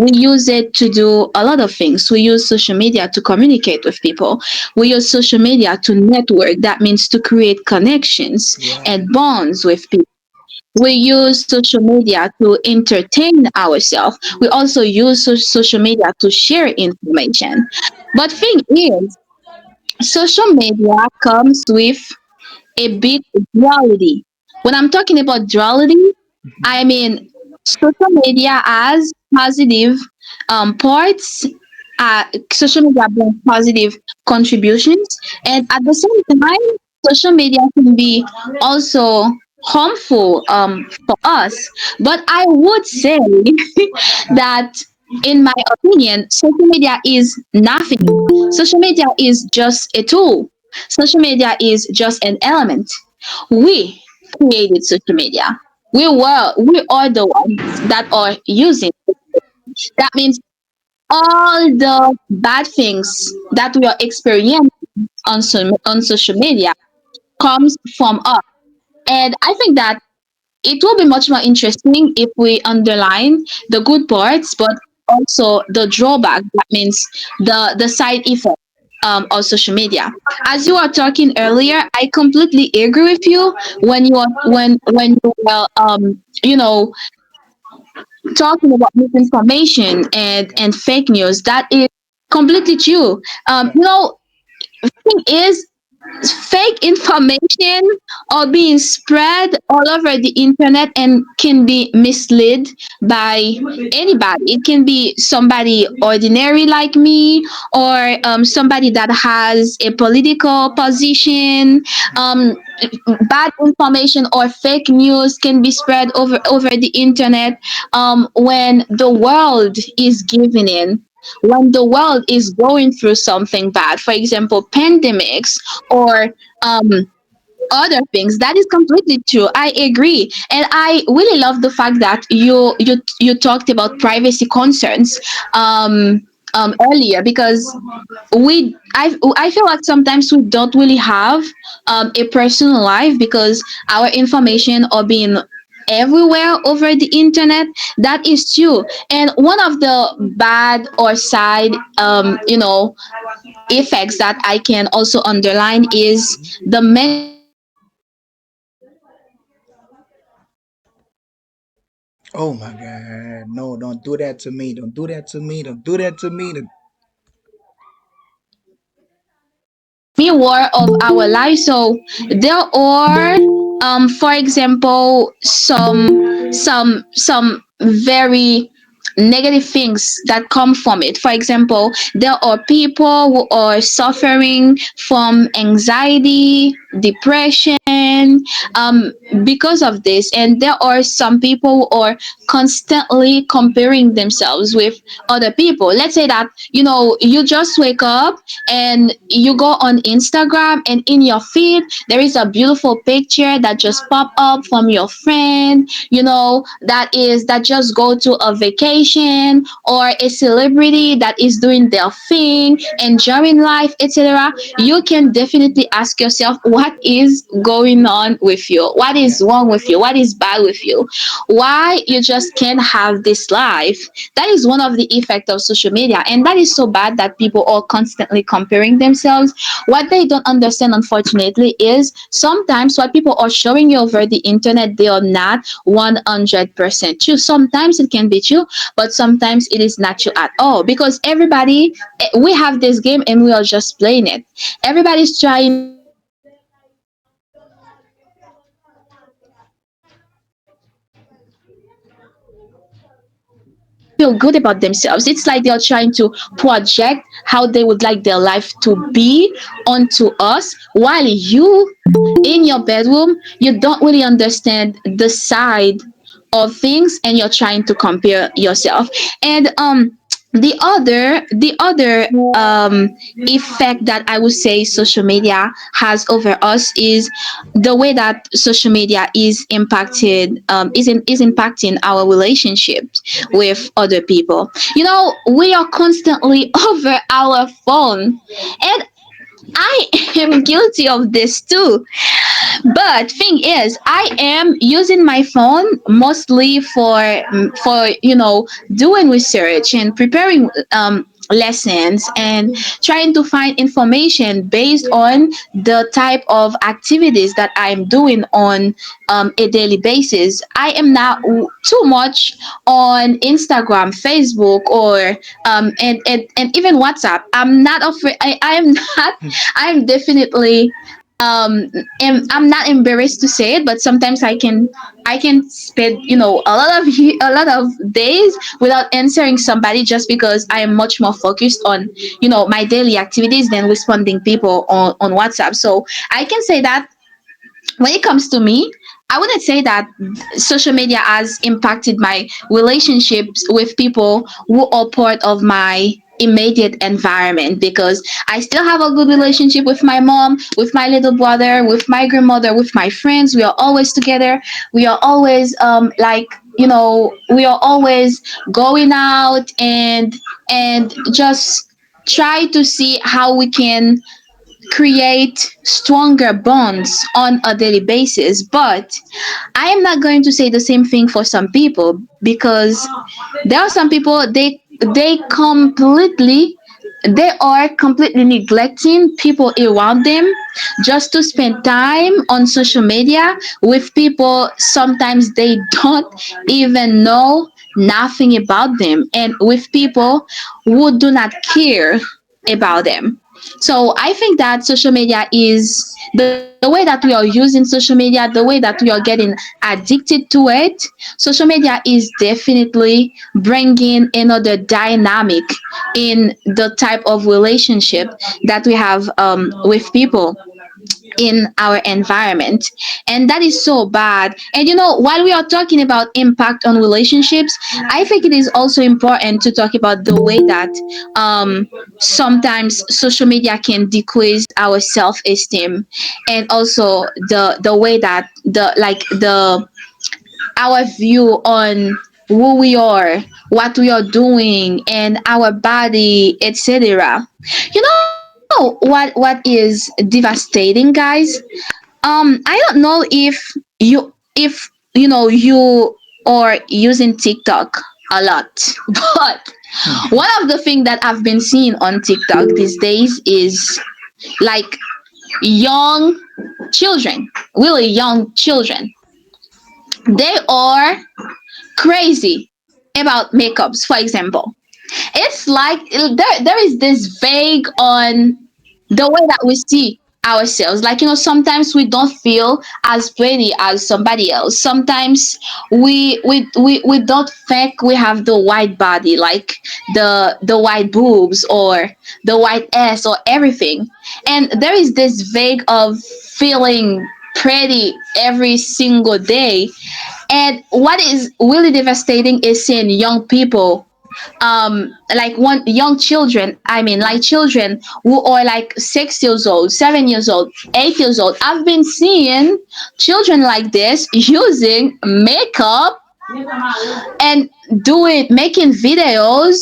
we use it to do a lot of things. We use social media to communicate with people. We use social media to network. That means to create connections Yeah. and bonds with people. We use social media to entertain ourselves. We also use social media to share information. But thing is, social media comes with a big duality. When I'm talking about duality, I mean social media has positive parts. Social media brings positive contributions, and at the same time, social media can be also harmful for us. But I would say that, in my opinion, social media is nothing. Social media is just a tool. Social media is just an element. We created social media. We are the ones that are using it. That means all the bad things that we are experiencing on social media comes from us. And I think that it will be much more interesting if we underline the good parts, but also the drawback. That means the side effect of social media. As you were talking earlier, I completely agree with you when you are when you were talking about misinformation and fake news. That is completely true. Yeah. Thing is, fake information are being spread all over the internet and can be misled by anybody. It can be somebody ordinary like me, or somebody that has a political position. Bad information or fake news can be spread over the internet when the world is giving in, when the world is going through something bad, for example, pandemics or um, other things. That is completely true. I agree, and I really love the fact that you talked about privacy concerns earlier, because I feel like sometimes we don't really have a personal life because our information are being everywhere over the internet. That is true, and one of the bad or side effects that I can also underline is the mental health Oh my God. No, don't do that to me. Don't do that to me. Don't do that to me. mirror of our life. So there are, for example, some very negative things that come from it. For example, there are people who are suffering from anxiety, depression, because of this, and there are some people who are constantly comparing themselves with other people. Let's say that you just wake up and you go on Instagram, and in your feed there is a beautiful picture that just pop up from your friend, that just go to a vacation, or a celebrity that is doing their thing, enjoying life, etc. You can definitely ask yourself, what is going on with you? What Yeah. is wrong with you? What is bad with you? Why you just can't have this life? That is one of the effects of social media, and that is so bad that people are constantly comparing themselves. What they don't understand, unfortunately, is sometimes what people are showing you over the internet, they are not 100% true. Sometimes it can be true, but sometimes it is not true at all, because everybody, we have this game and we are just playing it. Everybody's trying to feel good about themselves. It's like they're trying to project how they would like their life to be onto us, while you, in your bedroom, you don't really understand the side of things, and you're trying to compare yourself. And the other effect that I would say social media has over us is the way that social media is impacted is impacting our relationships with other people. We are constantly over our phone, and I am guilty of this too. But thing is, I am using my phone mostly for doing research and preparing lessons and trying to find information based on the type of activities that I'm doing on a daily basis. I am not too much on Instagram, Facebook, or and even WhatsApp. I'm not afraid. I am not. I'm definitely I'm not embarrassed to say it, but sometimes I can spend a lot of days without answering somebody just because I am much more focused on my daily activities than responding people on WhatsApp. So I can say that when it comes to me, I wouldn't say that social media has impacted my relationships with people who are part of my immediate environment, because I still have a good relationship with my mom, with my little brother, with my grandmother, with my friends. We are always together. We are always we are always going out and just try to see how we can create stronger bonds on a daily basis. But I am not going to say the same thing for some people, because there are some people they are completely neglecting people around them just to spend time on social media with people sometimes they don't even know nothing about them, and with people who do not care about them. So I think that social media is the way that we are using social media, the way that we are getting addicted to it. Social media is definitely bringing another dynamic in the type of relationship that we have with people in our environment, and that is so bad. And while we are talking about impact on relationships, I think it is also important to talk about the way that sometimes social media can decrease our self-esteem, and also the way that the our view on who we are, what we are doing, and our body, etc. What is devastating, guys? I don't know if you are using TikTok a lot, but one of the things that I've been seeing on TikTok these days is like young children, really young children. They are crazy about makeups, for example. It's like there is this vague on the way that we see ourselves. Like, sometimes we don't feel as pretty as somebody else. Sometimes we don't think we have the white body, like the white boobs or the white ass or everything. And there is this vague of feeling pretty every single day. And what is really devastating is seeing young people, like one young children, I mean, like children who are like 6 years old, 7 years old, 8 years old. I've been seeing children like this using makeup and doing making videos.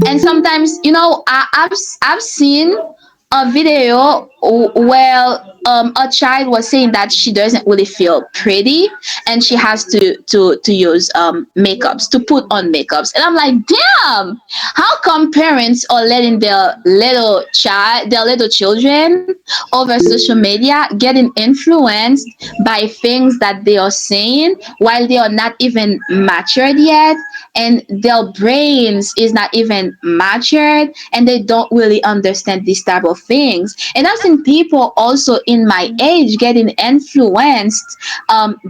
And sometimes, I've seen a video where a child was saying that she doesn't really feel pretty, and she has to use makeups, to put on makeups. And I'm like, damn, how come parents are letting their little children over social media getting influenced by things that they are saying while they are not even matured yet, and their brains is not even matured, and they don't really understand this type of things. And I've seen people also in my age getting influenced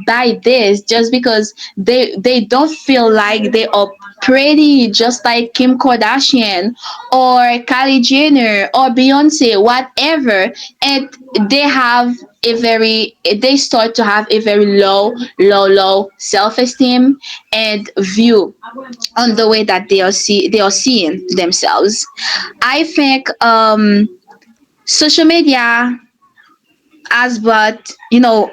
by this, just because they don't feel like they are pretty, just like Kim Kardashian or Kylie Jenner or Beyonce, whatever. And they start to have a very low self-esteem and view on the way that they are seeing themselves. I think social media has brought,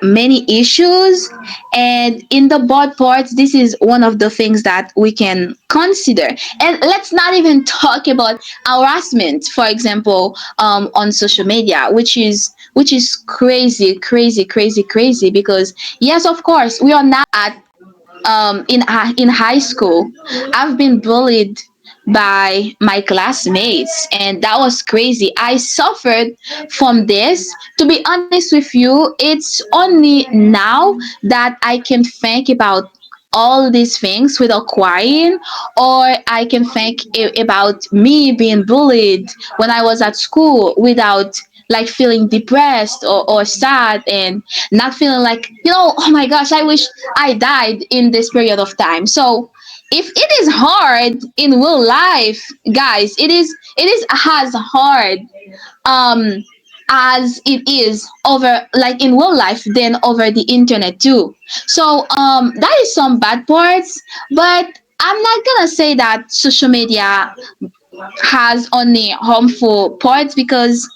many issues. And in the bad parts, this is one of the things that we can consider. And let's not even talk about harassment, for example, on social media, which is crazy, crazy, crazy, crazy. Because yes, of course, we are now at in high school. I've been bullied by my classmates, and that was crazy. I suffered from this. To be honest with you, it's only now that I can think about all these things without crying, or I can think about me being bullied when I was at school without like feeling depressed or sad, and not feeling like, oh my gosh, I wish I died in this period of time. So if it is hard in real life, guys, it is as hard um as it is over like in real life than over the internet too. So that is some bad parts, but I'm not gonna say that social media has only harmful parts, because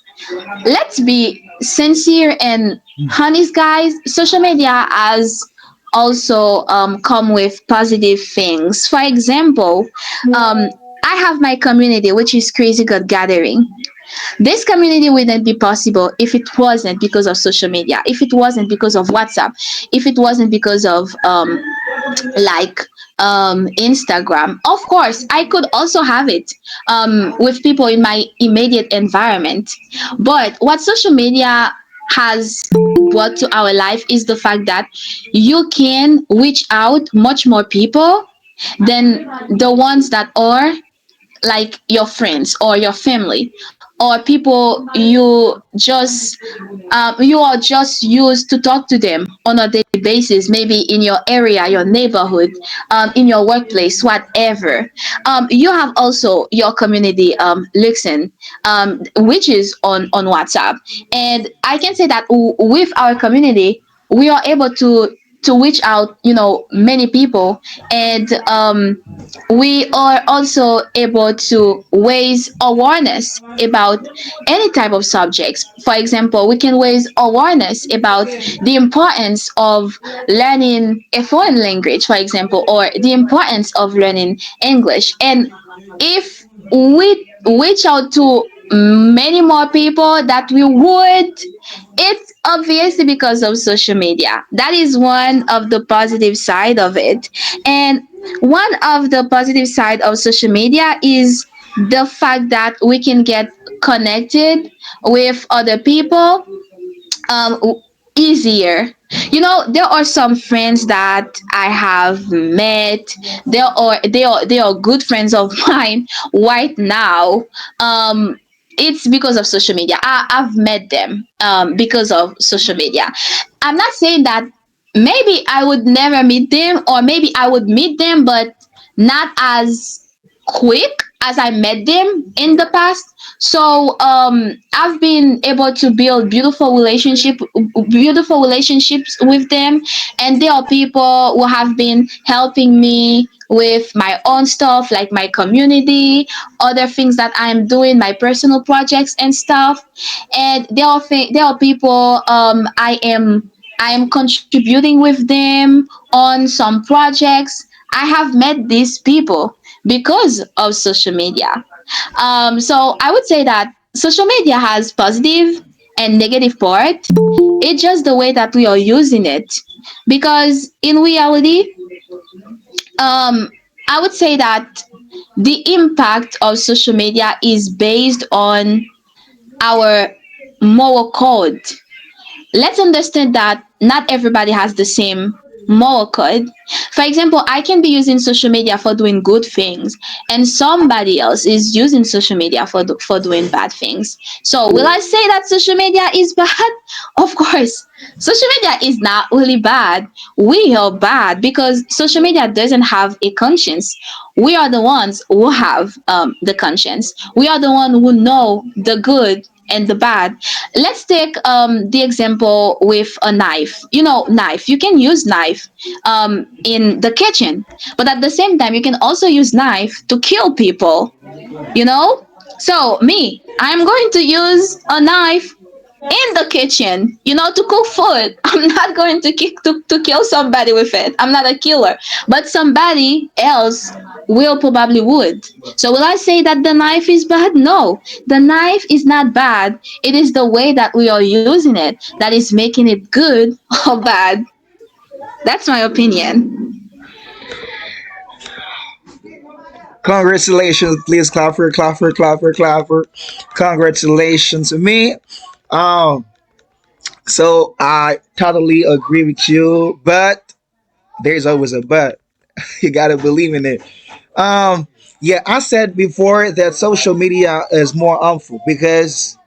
let's be sincere and honest, guys. Social media has also come with positive things. For example, um, I have my community, which is Crazy God Gathering. This community wouldn't be possible if it wasn't because of social media, if it wasn't because of WhatsApp, if it wasn't because of like Instagram. Of course, I could also have it with people in my immediate environment. But what social media has brought to our life is the fact that you can reach out much more people than the ones that are like your friends or your family, or people you are just used to talk to them on a daily basis, maybe in your area, your neighborhood, in your workplace, whatever. You have also your community listen, which is on WhatsApp. And I can say that with our community, we are able to reach out, many people. And we are also able to raise awareness about any type of subjects. For example, we can raise awareness about the importance of learning a foreign language, for example, or the importance of learning English. And if we reach out to many more people that we would, it's obviously because of social media. That is one of the positive side of it. And one of the positive side of social media is the fact that we can get connected with other people um easier. There are some friends that I have met. They are good friends of mine right now. It's because of social media. I've met them because of social media. I'm not saying that maybe I would never meet them, or maybe I would meet them, but not as quick as I met them in the past. So I've been able to build beautiful relationships with them, and there are people who have been helping me with my own stuff, like my community, other things that I'm doing, my personal projects and stuff. And there are people I am contributing with them on some projects. I have met these people because of social media. So I would say that social media has positive and negative part. It's just the way that we are using it. Because in reality, I would say that the impact of social media is based on our moral code. Let's understand that not everybody has the same moral code. For example, I can be using social media for doing good things, and somebody else is using social media for doing bad things. So, will I say that social media is bad? Of course, social media is not really bad. We are bad because social media doesn't have a conscience. We are the ones who have the conscience. We are the one who know the good and the bad. Let's take the example with a knife. Knife. You can use knife in the kitchen, but at the same time, you can also use knife to kill people. You know. So me, I'm going to use a knife in the kitchen, to cook food. I'm not going to kill somebody with it. I'm not a killer, but somebody else will probably would. So will I say that the knife is bad? No, the knife is not bad. It is the way that we are using it that is making it good or bad. That's my opinion. Congratulations, please clap for, clap for, clap for, clap for. Congratulations to me. Um, so I totally agree with you, but there's always a but. You gotta believe in it. Um, yeah, I said before that social media is more harmful because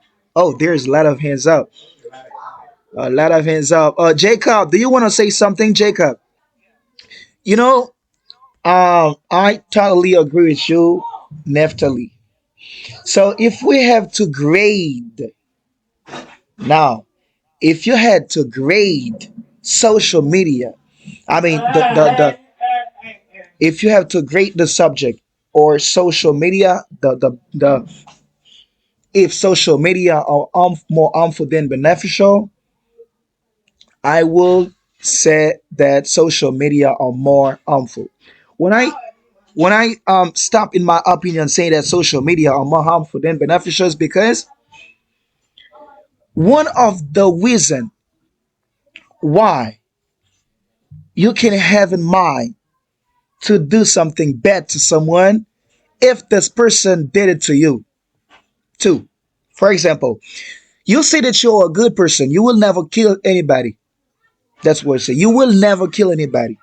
there's a lot of hands up, a lot of hands up. Jacob, do you want to say something, Jacob? You know, I totally agree with you, Nephthalie. So if we have to grade now, if you had to grade social media, I mean the if you have to grade the subject or social media, the if social media are more harmful than beneficial, I will say that social media are more harmful. When I stop in my opinion saying that social media are more harmful than beneficial is because one of the reason why you can have in mind to do something bad to someone if this person did it to you too. For example, you say that you're a good person, you will never kill anybody. That's what I say. You will never kill anybody.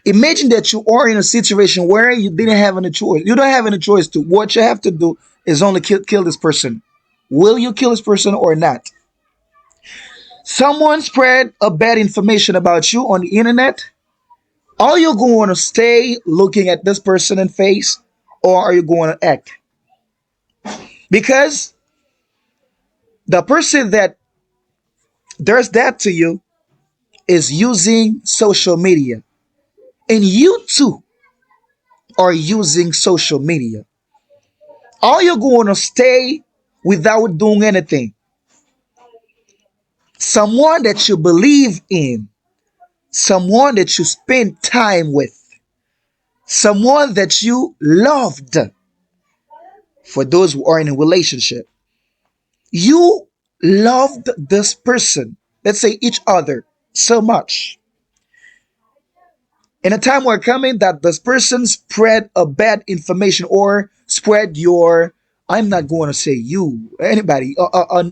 Imagine that you are in a situation where you didn't have any choice. You don't have any choice to. What you have to do is only kill this person. Will you kill this person or not? Someone spread a bad information about you on the internet. Are you going to stay looking at this person in face or are you going to act? Because the person that does that to you is using social media and you too are using social media. Are you going to stay without doing anything? Someone that you believe in, someone that you spend time with, someone that you loved, for those who are in a relationship, you loved this person, let's say each other, so much. In a time where coming that this person spread a bad information or spread your, I'm not going to say you, anybody, okay,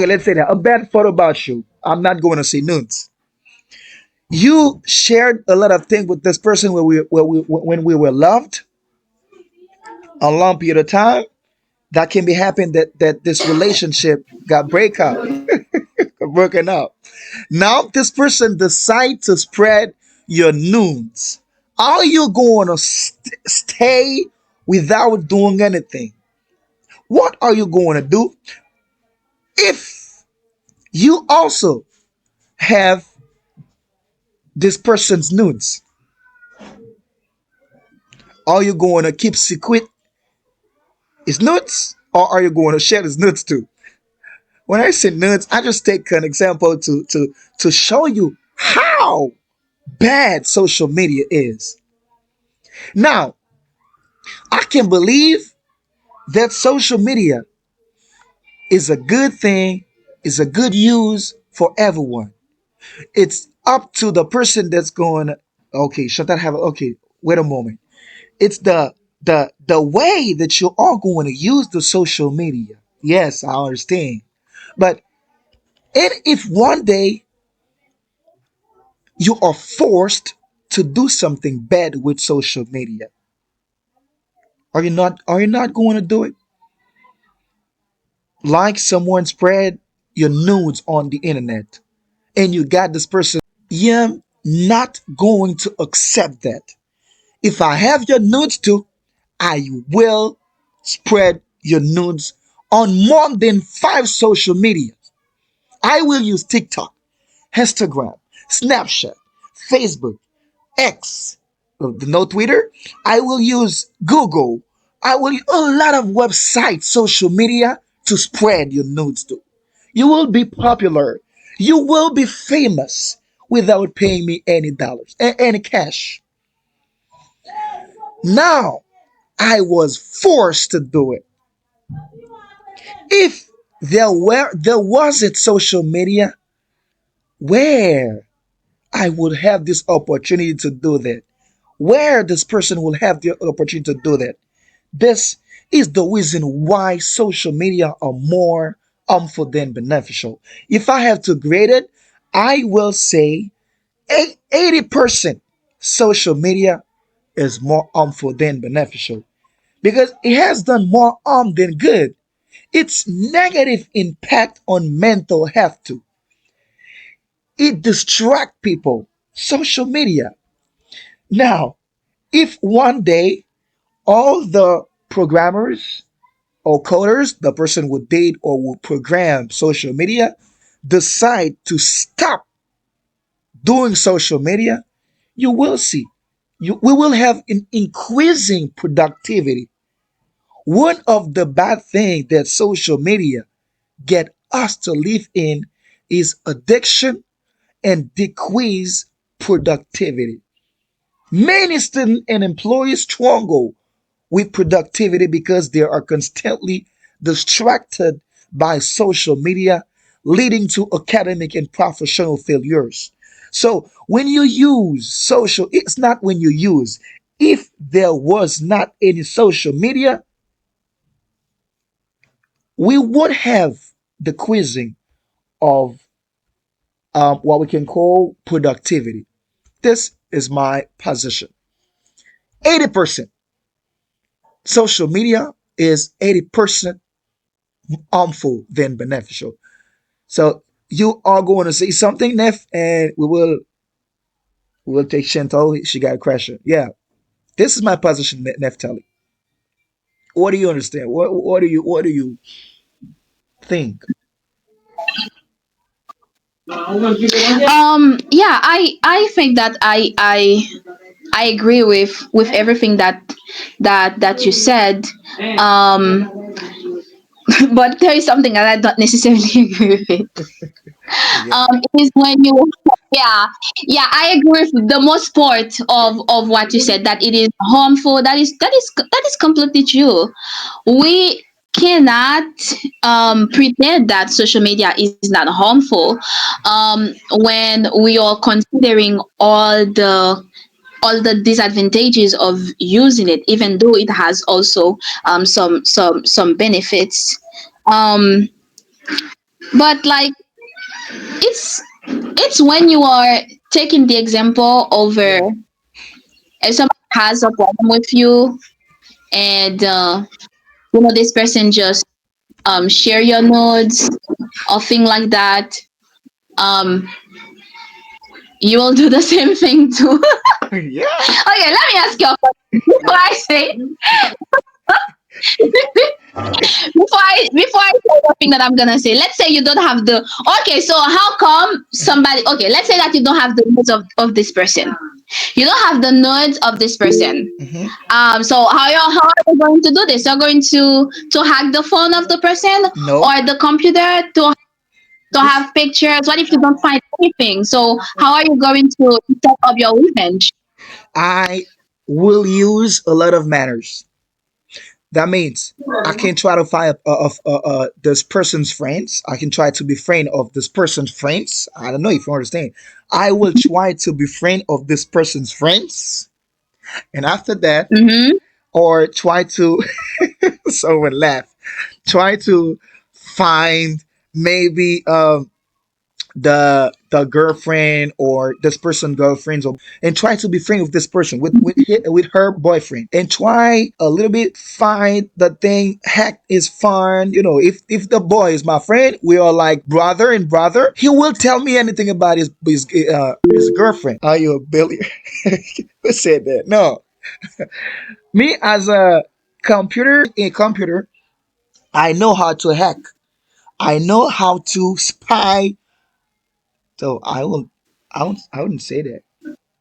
let's say that a bad photo about you. I'm not going to say nudes. You shared a lot of things with this person when we were loved a long period of time. That can be happening that this relationship got broken up. Now this person decide to spread your nudes. Are you going to stay without doing anything? What are you going to do if you also have this person's nudes? Are you going to keep secret his nudes or are you going to share his nudes too? When I say nudes, I just take an example to show you how bad social media is. Now, I can believe that social media is a good thing, is a good use for everyone. It's up to the person that's going, okay, shut that have okay, wait a moment. It's the way that you are going to use the social media. Yes, I understand. But if one day you are forced to do something bad with social media, are you not going to do it? Like someone spread your nudes on the internet and you got this person, you're not going to accept that. If I have your nudes too, I will spread your nudes on more than 5 social media. I will use TikTok, Instagram, Snapchat, Facebook, X, no Twitter. I will use Google. I will use a lot of websites, social media to spread your nudes to. You will be popular. You will be famous without paying me any dollars, any cash. Now, I was forced to do it. If there wasn't social media, where I would have this opportunity to do that, where this person will have the opportunity to do that. This is the reason why social media are more harmful than beneficial. If I have to grade it, I will say 80% social media is more harmful than beneficial because it has done more harm than good. Its negative impact on mental health too. It distract people. Social media. Now, if one day all the programmers or coders, the person would date or would program social media, decide to stop doing social media, you will see. We will have an increasing productivity. One of the bad things that social media get us to live in is addiction and decrease productivity. Many students and employees struggle with productivity because they are constantly distracted by social media, leading to academic and professional failures. So, when you use social, it's not when you use. If there was not any social media, we would have the quizzing of what we can call productivity. This is my position. 80% social media is 80% harmful than beneficial. So you are going to say something, Neff, and we will take Chantal. She got a question. Yeah, this is my position, Nephthalie. What do you understand? What do you think? Yeah, I think that I agree with everything that you said. Um, but there is something that I don't necessarily agree with. Yeah, It is when you, yeah, yeah, I agree with the most part of what you said, that it is harmful. That is completely true. We cannot pretend that social media is not harmful when we are considering all the disadvantages of using it, even though it has also some benefits. Um, but like, it's when you are taking the example over, yeah, if somebody has a problem with you, and this person just share your notes or thing like that, um you will do the same thing too. yeah, Okay, let me ask you a question before I say before I say the thing that I'm gonna say. Let's say you don't have the, okay, so how come somebody, okay, let's say that you don't have the notes of this person. You don't have the notes of this person. hmm So how are you going to do this? You're going to hack the phone of the person no. or the computer to This have pictures. What if you don't find anything? So how are you going to set up your revenge? I will use a lot of manners. That means I can try to find this person's friends. I can try to be friend of this person's friends. I don't know if you understand. I will try to be friend of this person's friends, and after that, Mm-hmm. or try to someone laugh. Try to find maybe the girlfriend or this person girlfriends and try to be friend with this person with her boyfriend and try a little bit find the thing hack is fun. If the boy is my friend, we are like brother and brother. He will tell me anything about his girlfriend. Are you a Billy? Who said that? No, me as a computer, I know how to hack. I know how to spy. So I wouldn't say that.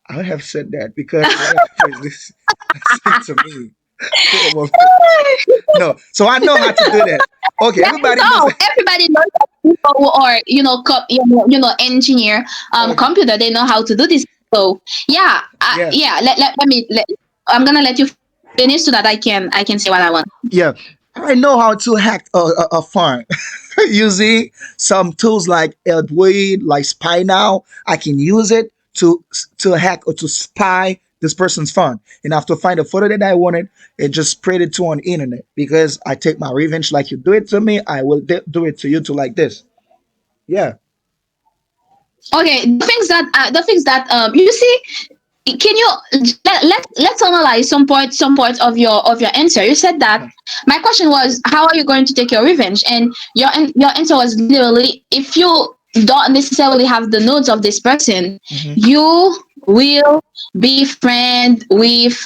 I would have said that because whatever is this thing to me. Freedom of no. So I know how to do that. Okay, Yeah, everybody knows so that. everybody knows that people who are, engineer Okay. computer, they know how to do this. So yeah, Yeah. yeah. I'm gonna let you finish so that I can say what I want. Yeah. I know how to hack a phone using some tools like Edward, like Spy Now. I can use it to hack or to spy this person's phone, and after find a photo that I wanted, and just spread it to on the internet. Because I take my revenge, like you do it to me, I will do it to you too, like this. Yeah. Okay, the things that you see. Can you let's analyze some parts of your answer. You said that Okay. my question was how are you going to take your revenge, and your answer was literally if you don't necessarily have the notes of this person, Hmm. you will be friend with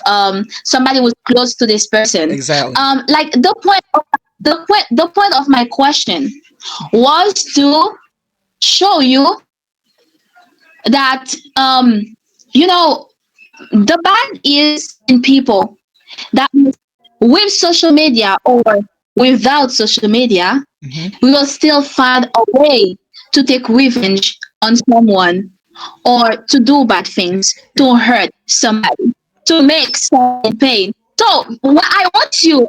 somebody who's close to this person. Exactly. Like the point of my question was to show you that you know the bad is in people. That means with social media or without social media, Hmm. we will still find a way to take revenge on someone or to do bad things, to hurt somebody, to make someone pain. So I want you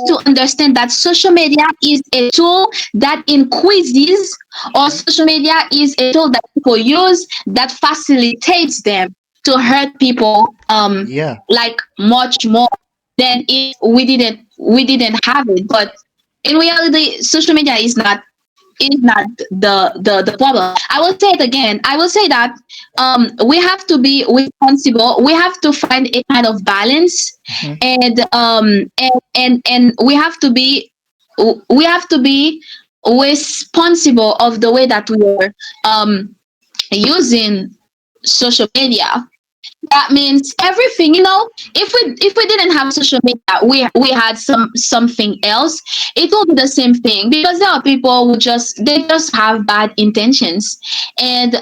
to understand that social media is a tool that increases, or social media is a tool that people use that facilitates them to hurt people Yeah. like much more than if we didn't have it. But in reality, social media is not the problem. I will say it again. I will say that we have to be responsible. We have to find a kind of balance, Hmm. and we have to be responsible of the way that we are using social media. That means everything, if we didn't have social media, we had something else, it will be the same thing, because there are people who just have bad intentions. And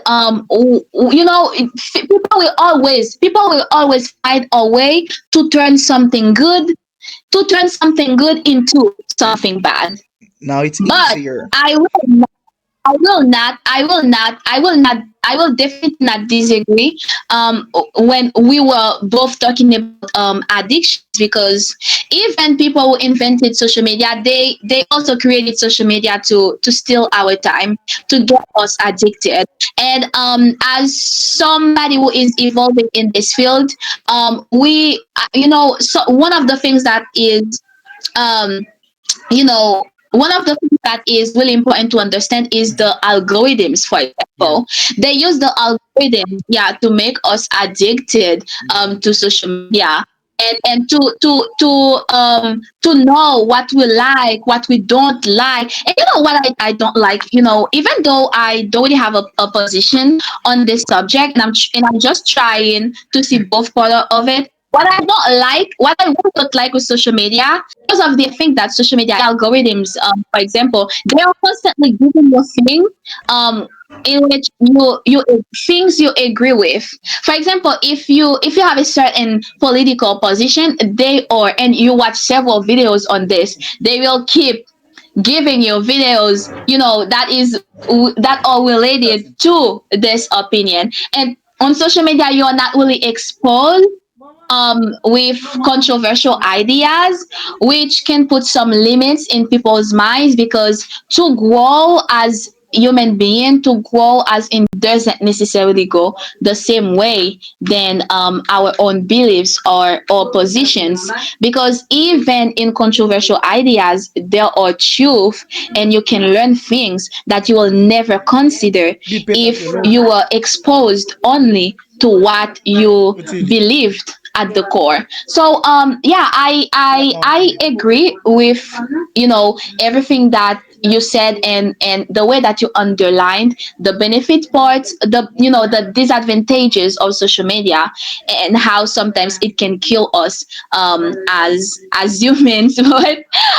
people will always find a way to turn something good into something bad. Now it's But easier. I will definitely not disagree. When we were both talking about addictions, because even people who invented social media, they also created social media to steal our time, to get us addicted. And as somebody who is evolving in this field, so one of the things that is um one of the things that is really important to understand is Hmm. the algorithms. For Yeah. example, they use the algorithms, yeah, to make us addicted to social media, and to know what we like, what we don't like. And you know what I don't like, even though I don't really have a position on this subject, and I'm just trying to see both part of it. What I really don't like with social media, because of the thing that social media algorithms, for example, they are constantly giving you things um, in which you things you agree with. For example, if you have a certain political position, and you watch several videos on this, they will keep giving you videos, that are related to this opinion. And on social media, you are not really exposed with controversial ideas, which can put some limits in people's minds, because to grow as human being, to grow as in doesn't necessarily go the same way than our own beliefs or positions, because even in controversial ideas there are truth, and you can learn things that you will never consider if you were exposed only to what you believed at the core. So yeah, I agree with everything that you said, and the way that you underlined the benefit parts, the disadvantages of social media, and how sometimes it can kill us as humans. But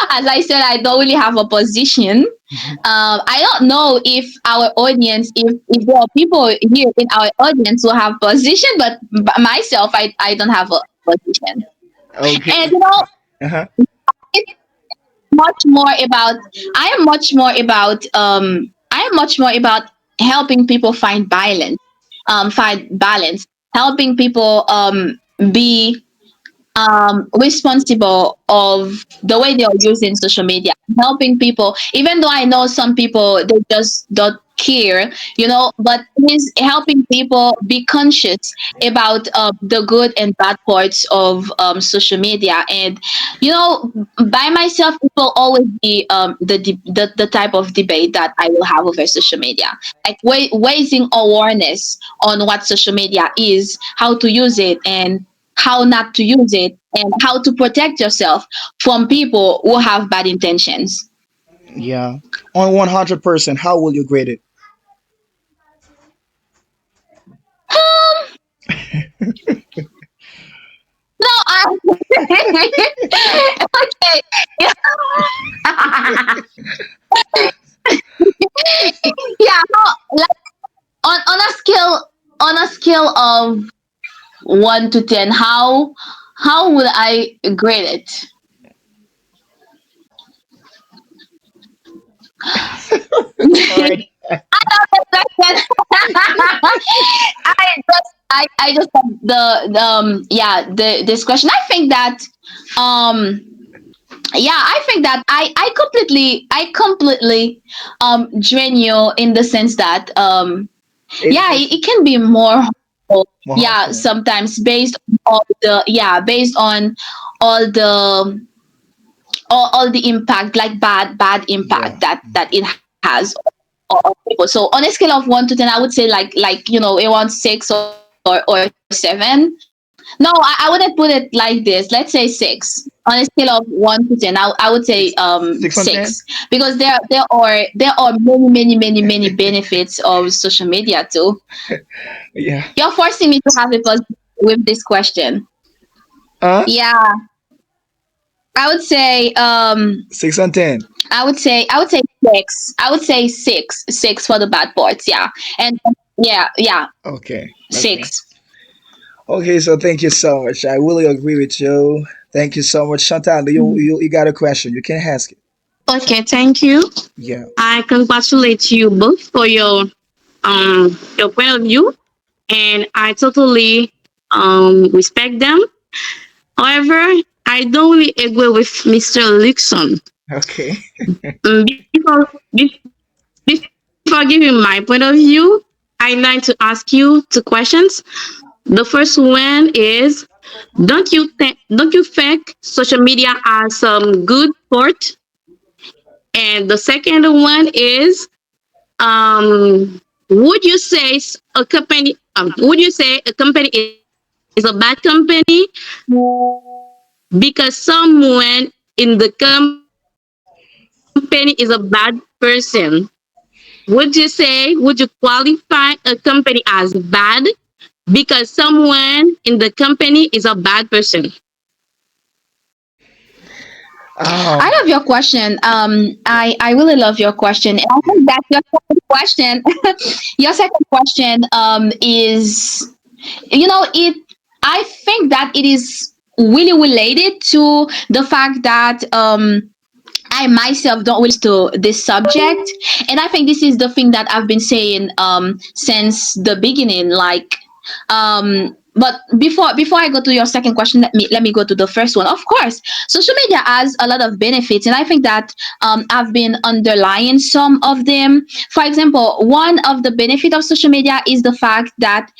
as I said, I don't really have a position. I don't know if our audience, if there are people here in our audience who have position, but myself, I don't have a position. And Okay. Uh-huh. much more about I am much more about I am much more about helping people find balance, helping people be responsible of the way they are using social media, helping people, even though I know some people they just don't care, but is helping people be conscious about the good and bad parts of social media. And by myself, it will always be the type of debate that I will have over social media, like raising awareness on what social media is, how to use it, and how not to use it, and how to protect yourself from people who have bad intentions. Yeah. On 100%, how will you grade it? Um, no, okay. Yeah, no, like on a scale of 1 to 10, how would I grade it? Alright. I just yeah, this question. I think that um yeah, I think that I completely join you in the sense that yeah, it, 80%. it can be more harmful, More yeah, harmful. sometimes based on all the impact, like bad Yeah. impact that it has on people. So on a scale of 1 to 10, I would say around 6 or 7. No, I wouldn't put it like this. Let's say 6. On a scale of 1 to 10, I would say Six, 6 on 10? 6, because there are many benefits of social media too. Yeah. You're forcing me to have a pause with this question. Huh? Yeah, I would say 6 on 10. I would say 6. I would say six for the bad parts. Yeah, and yeah, Okay. Okay. 6. Okay, so thank you so much. I really agree with you. Thank you so much. Chantal, you got a question. You can ask it. Okay, thank you. Yeah. I congratulate you both for your point of view, and I totally respect them. However, I don't really agree with Mr. Luxon. Okay. Before giving my point of view, I like to ask you 2 questions. The first one is, don't you think social media has some good part? And the second one is, would you say a company is a bad company because someone in the company is a bad person? Would you qualify a company as bad because someone in the company is a bad person? I Um. love your question. I really love your question, and I Yeah. think that your second question is, it. I think that it is really related to the fact that I myself don't really to this subject, and I think this is the thing that I've been saying since the beginning. But before I go to your second question, let me go to the first one. Of course, social media has a lot of benefits, and I think that I've been underlying some of them. For example, one of the benefit of social media is the fact that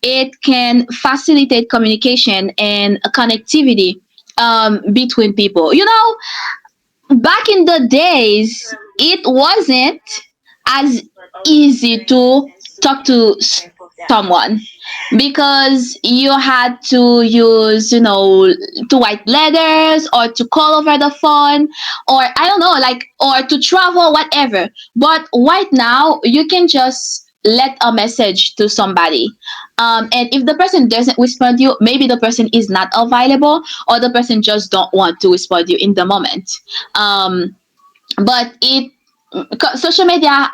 it can facilitate communication and connectivity between people. Back in the days, it wasn't as easy to talk to someone, because you had to use, to write letters or to call over the phone, or I don't know, like, or to travel, whatever. But right now, you can just let a message to somebody. And if the person doesn't respond to you, maybe the person is not available, or the person just don't want to respond to you in the moment. But social media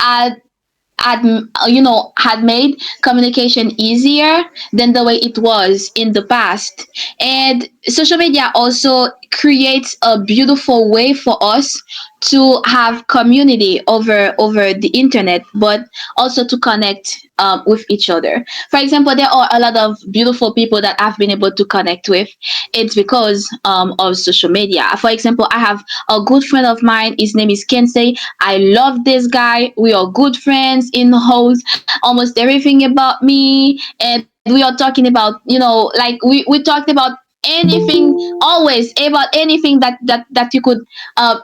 had made communication easier than the way it was in the past. And social media also creates a beautiful way for us to have community over the internet, but also to connect with each other. For example, there are a lot of beautiful people that I've been able to connect with. It's because of social media. For example, I have a good friend of mine. His name is Kensei. I love this guy. We are good friends. He knows almost everything about me, and we are talking about, like we talked about anything, always about anything that you could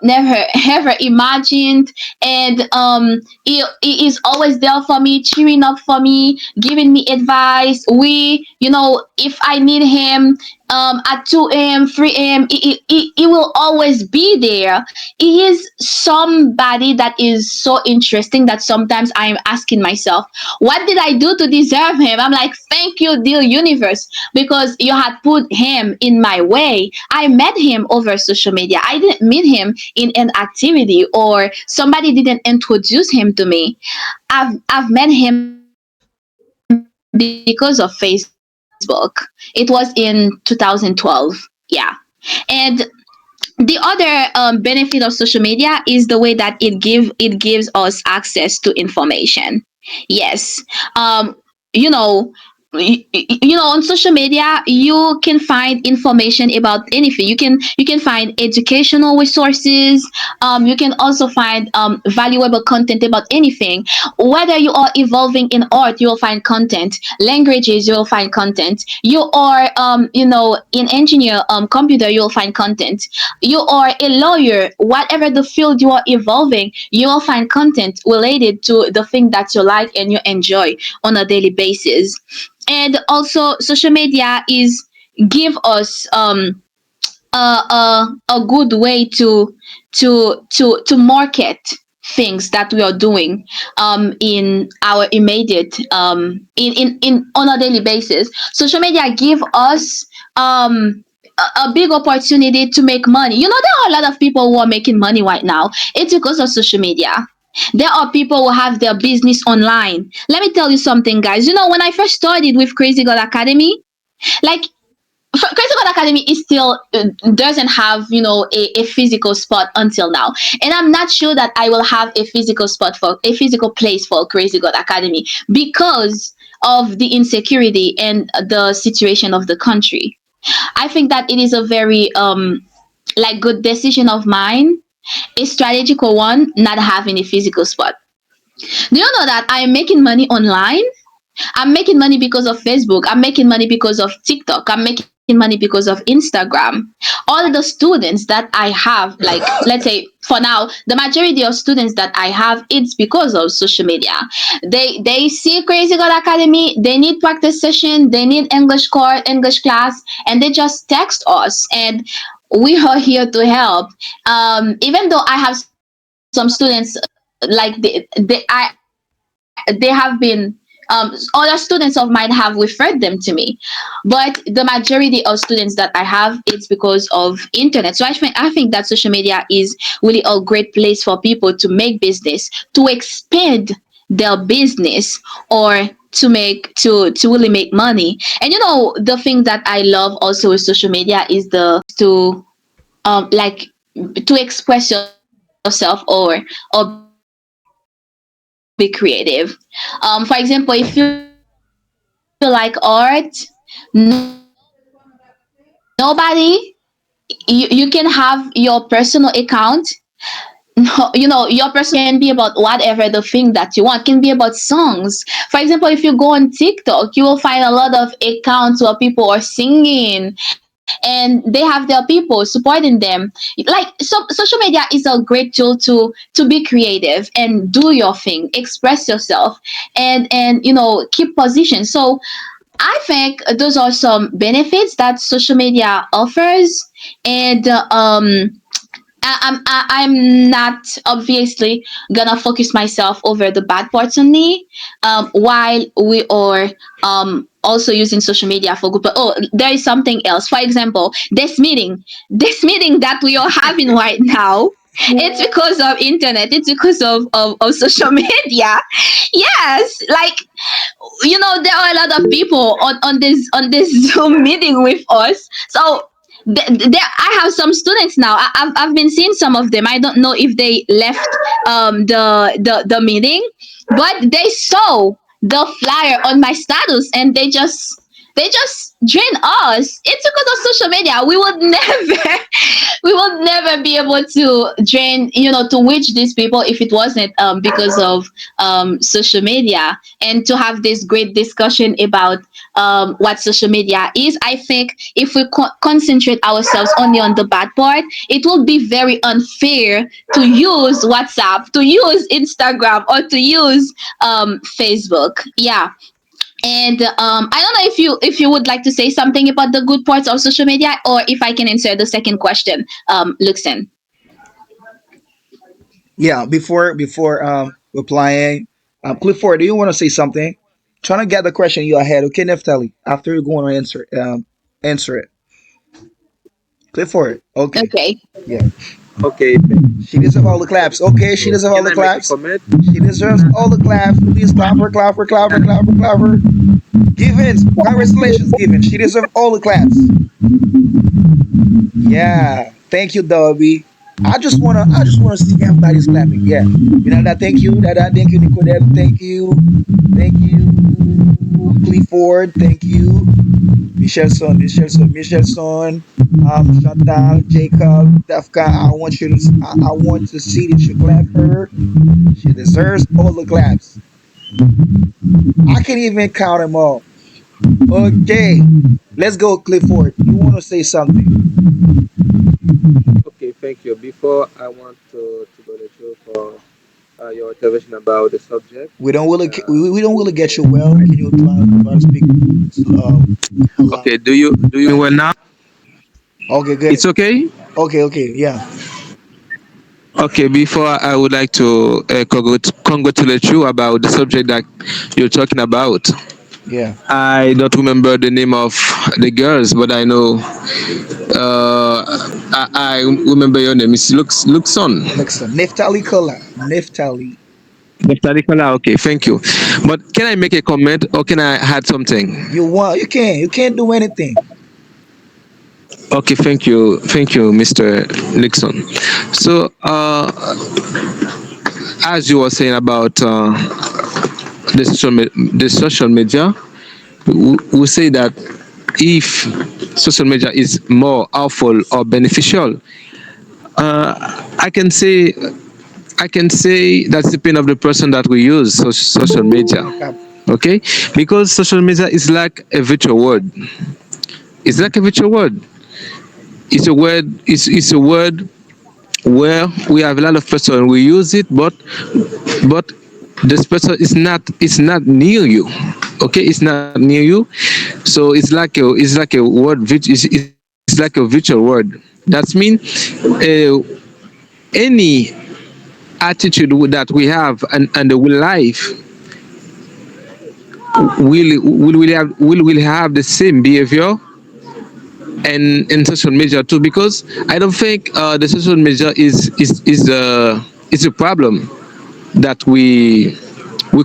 never ever imagined. And he is always there for me, cheering up for me, giving me advice. If I need him at 2 a.m., 3 a.m., he will always be there. He is somebody that is so interesting that sometimes I'm asking myself, what did I do to deserve him? I'm like, thank you, dear universe, because you had put him in my way. I met him over social media. I didn't meet him in an activity, or somebody didn't introduce him to me. I've met him because of Facebook. It was in 2012. Yeah. And the other benefit of social media is the way that it gives us access to information. Yes. You know on social media you can find information about anything. You can find educational resources. You can also find valuable content about anything. Whether you are evolving in art, you will find content. Languages, you will find content. You are in engineer, computer, you will find content. You are a lawyer, whatever the field you are evolving, you will find content related to the thing that you like and you enjoy on a daily basis. And also social media is give us a good way to market things that we are doing in our immediate in on a daily basis. Social media give us a big opportunity to make money. There are a lot of people who are making money right now. It's because of social media. There are people who have their business online. Let me tell you something, guys. When I first started with Crazy God Academy, like, Crazy God Academy is still doesn't have a physical spot until now, and I'm not sure that I will have a physical place for Crazy God Academy because of the insecurity and the situation of the country. I think that it is a very like good decision of mine, a strategical one, not having a physical spot. Do you know that I'm making money online? I'm making money because of Facebook. I'm making money because of TikTok. I'm making money because of Instagram. All the students that I have, like, let's say for now, the majority of students that I have, it's because of social media. They see Crazy God Academy, they need practice session, they need English course, English class, and they just text us, and we are here to help. Even though I have some students, they have been other students of mine have referred them to me, but the majority of students that I have, it's because of internet. So I think that social media is really a great place for people to make business, to expand their business, or to really make money. And the thing that I love also with social media is the to like to express yourself, or be creative. For example, if you like art, nobody, you can have your personal account. Your personal account can be about whatever the thing that you want. Can be about songs. For example, if you go on TikTok, you will find a lot of accounts where people are singing, and they have their people supporting them. Like, social media is a great tool to be creative and do your thing, express yourself, and keep position. So I think those are some benefits that social media offers. And I'm not obviously gonna focus myself over the bad parts only, while we are also using social media for good. But there is something else. For example, this meeting that we are having right now. It's because of internet. It's because of social media. Yes, like, there are a lot of people on this Zoom meeting with us. So I have some students now. I've been seeing some of them. I don't know if they left the meeting, but they saw the flyer on my status, and they just join us. It's because of social media. We would never we will never be able to join, to reach these people if it wasn't because of social media, and to have this great discussion about what social media is. I think if we concentrate ourselves only on the bad part, it will be very unfair to use WhatsApp, to use Instagram, or to use Facebook. Yeah. And I don't know if you would like to say something about the good parts of social media, or if I can answer the second question, Luxen. Yeah, before replying, Clifford, do you want to say something? Trying to get the question you ahead. Okay, Neftali. After you're going to answer it. Clifford. Okay. Okay. Yeah. Okay, She deserves all the claps. Okay, she so deserves all can the I make a claps. comment? She deserves all the claps. Please clap her, clap her, clap her, clap her, clap her. Givens, congratulations, Givens. She deserves all the claps. Yeah. Thank you, Dobby. I just wanna see everybody's clapping. Yeah. Minada, thank you. Dada, thank you. Nicodem, thank you. Thank you. Clifford, thank you. Michelson, Chantal, Jacob, Defka. I want to see that you clap her. She deserves all the claps. I can't even count them all. Okay, let's go, Clifford. You want to say something? Okay, thank you. Before I want to go to you for your intervention about the subject. We don't really get you well. Can you try to speak loud? Okay, do you well now? Okay, good. It's okay. Okay, yeah, Okay, before I would like to congratulate you about the subject that you're talking about. yeah. I don't remember the name of the girls, but I know I remember your name. It's Luxon. Listen, Nephtali color, Nephtali. Nephthalie Kala, okay, thank you. But can I make a comment or can I add something? You can't do anything. Okay, thank you, Mr. Nixon. So, as you were saying about the social media, we say that if social media is more harmful or beneficial, I can say that's depend of the person that we use social media. Yeah, Okay, because social media is like a virtual world. It's like a virtual world. It's a word where we have a lot of person we use it, but this person is not near you. Okay, it's not near you. So it's like a word it's like a virtual word. That means uh, any attitude that we have and the life will have the same behavior and in social media too, because I don't think the social media is a problem that we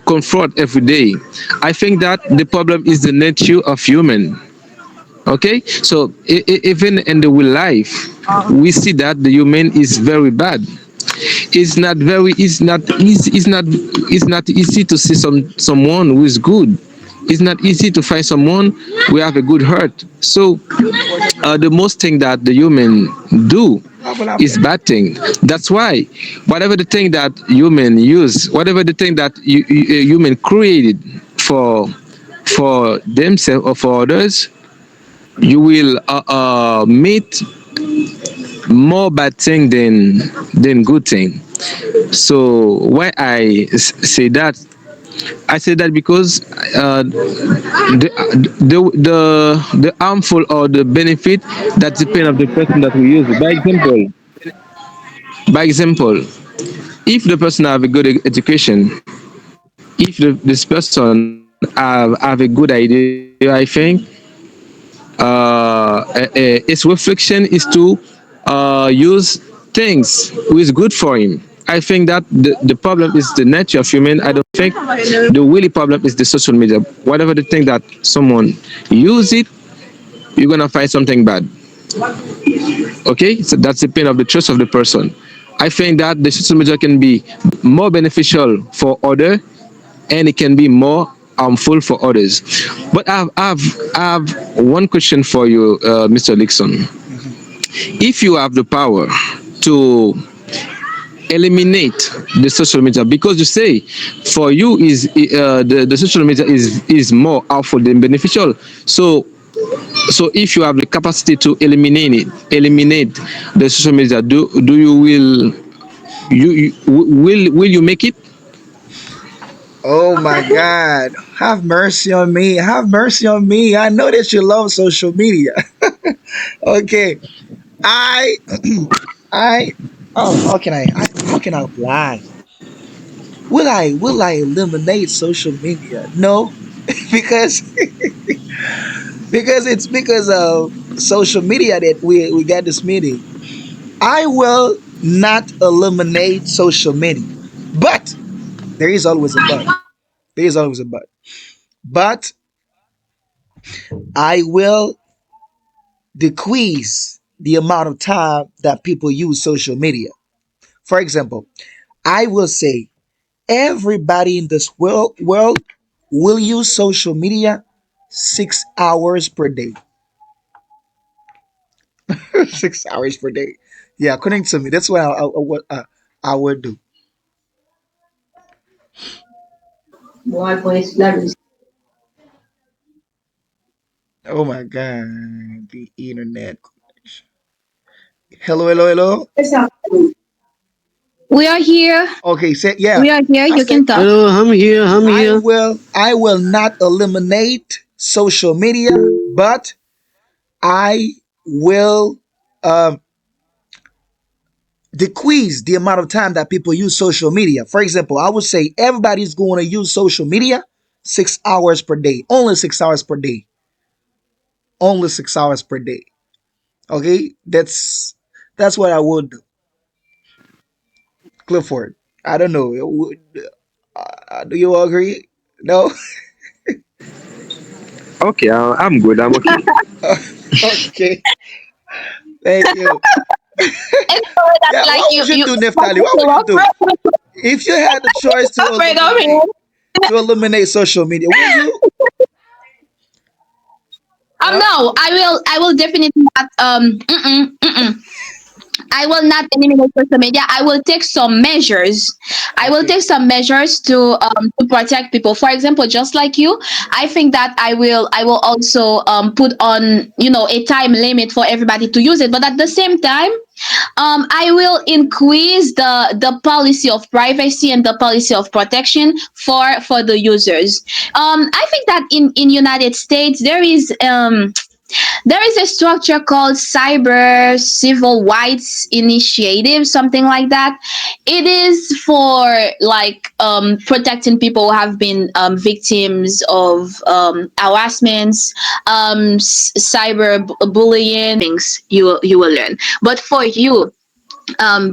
confront every day. I think that the problem is the nature of human. Okay, so even in the real life, we see that the human is very bad. It's not easy to see someone who is good. It's not easy to find someone who have a good heart. So the most thing that the human do is bad thing. That's why whatever the thing that human use, whatever the thing that human created for for themselves or for others, you will meet more bad thing than good thing. So why say that? I say that because the harmful or the benefit that depend of the person that we use. By example, if the person have a good education, if this person have a good idea, I think its reflection is to use things which is good for him. I think that the problem is the nature of human. I don't think the really problem is the social media. Whatever the thing that someone use it, you're gonna find something bad. Okay, so that's the pain of the trust of the person. I think that the social media can be more beneficial for other, and it can be more harmful for others. But I have one question for you, Mr. Dixon. Mhm. If you have the power to eliminate the social media, because you say for you is the social media is more harmful than beneficial, so if you have the capacity to eliminate the social media, do you will you make it? Oh my God. Have mercy on me. Have mercy on me. I know that you love social media. Okay. I I how can how can I apply? Will I eliminate social media? No. because it's because of social media that we got this meeting. I will not eliminate social media. But there is always a but. There is always a but. But I will decrease the amount of time that people use social media. For example, I will say everybody in this world will use social media 6 hours per day. 6 hours per day. Yeah, according to me, that's what I would do. Oh my God, the internet. Hello, hello, hello. We are here. Okay, say yeah. We are here. I You said can talk. Hello, I'm here. I'm here. I will not eliminate social media, but I will um, decrease the amount of time that people use social media. For example, I would say everybody's going to use social media 6 hours per day, only 6 hours per day, only 6 hours per day. Okay, that's what I would do. Clifford, I don't know. Do you agree? No. Okay, I'm good. I'm okay. Okay, thank you. And so that Yeah, like what would you you do, like Nephtali? you What would you do afraid, if you had the choice afraid of him. to eliminate social media? Will you? Huh? No, I will definitely not I will not eliminate social media. I will take some measures. I will Okay. take some measures to protect people. For example, just like you, I think that I will also put on a time limit for everybody to use it. But at the same time, I will increase the policy of privacy and the policy of protection for the users. I think that in United States there is a structure called Cyber Civil Rights Initiative, something like that. It is for like protecting people who have been victims of harassments, cyber bullying, things you will learn. But for you,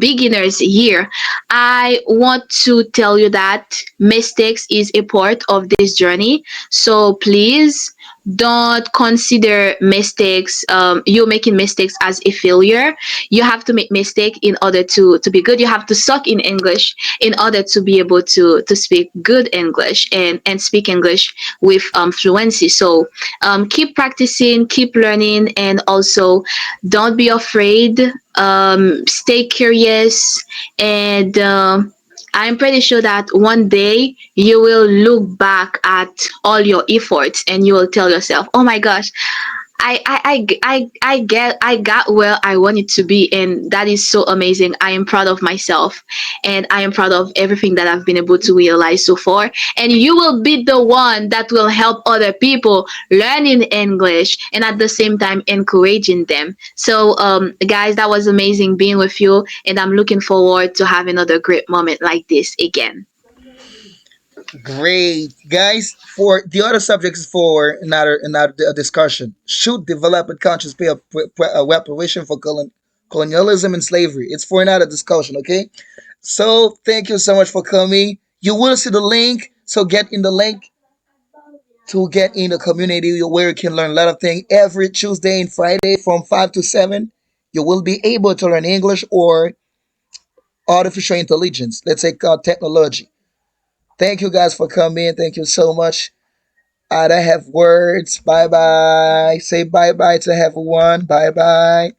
beginners here, I want to tell you that mistakes is a part of this journey. So please don't consider mistakes, you making mistakes as a failure. You have to make mistake in order to be good. You have to suck in English in order to be able to speak good English and speak English with fluency. So keep practicing, keep learning, and also don't be afraid. Stay curious, and I'm pretty sure that one day you will look back at all your efforts and you will tell yourself, "Oh my gosh, I got where I wanted to be, and that is so amazing. I am proud of myself, and I am proud of everything that I've been able to realize so far. And you will be the one that will help other people learning English and at the same time encouraging them. So, guys, that was amazing being with you, and I'm looking forward to have another great moment like this again. Great, guys. For the other subjects for another discussion. Should development countries pay a reparation for Colonialism and slavery. It's for another discussion, okay? So thank you so much for coming. You will see the link. So get in the link to get in the community where you can learn a lot of things every Tuesday and Friday from 5 to 7. You will be able to learn English or artificial intelligence. Let's say technology. Thank you guys for coming. Thank you so much. I don't have words. Bye bye. Say bye bye to everyone. Bye bye.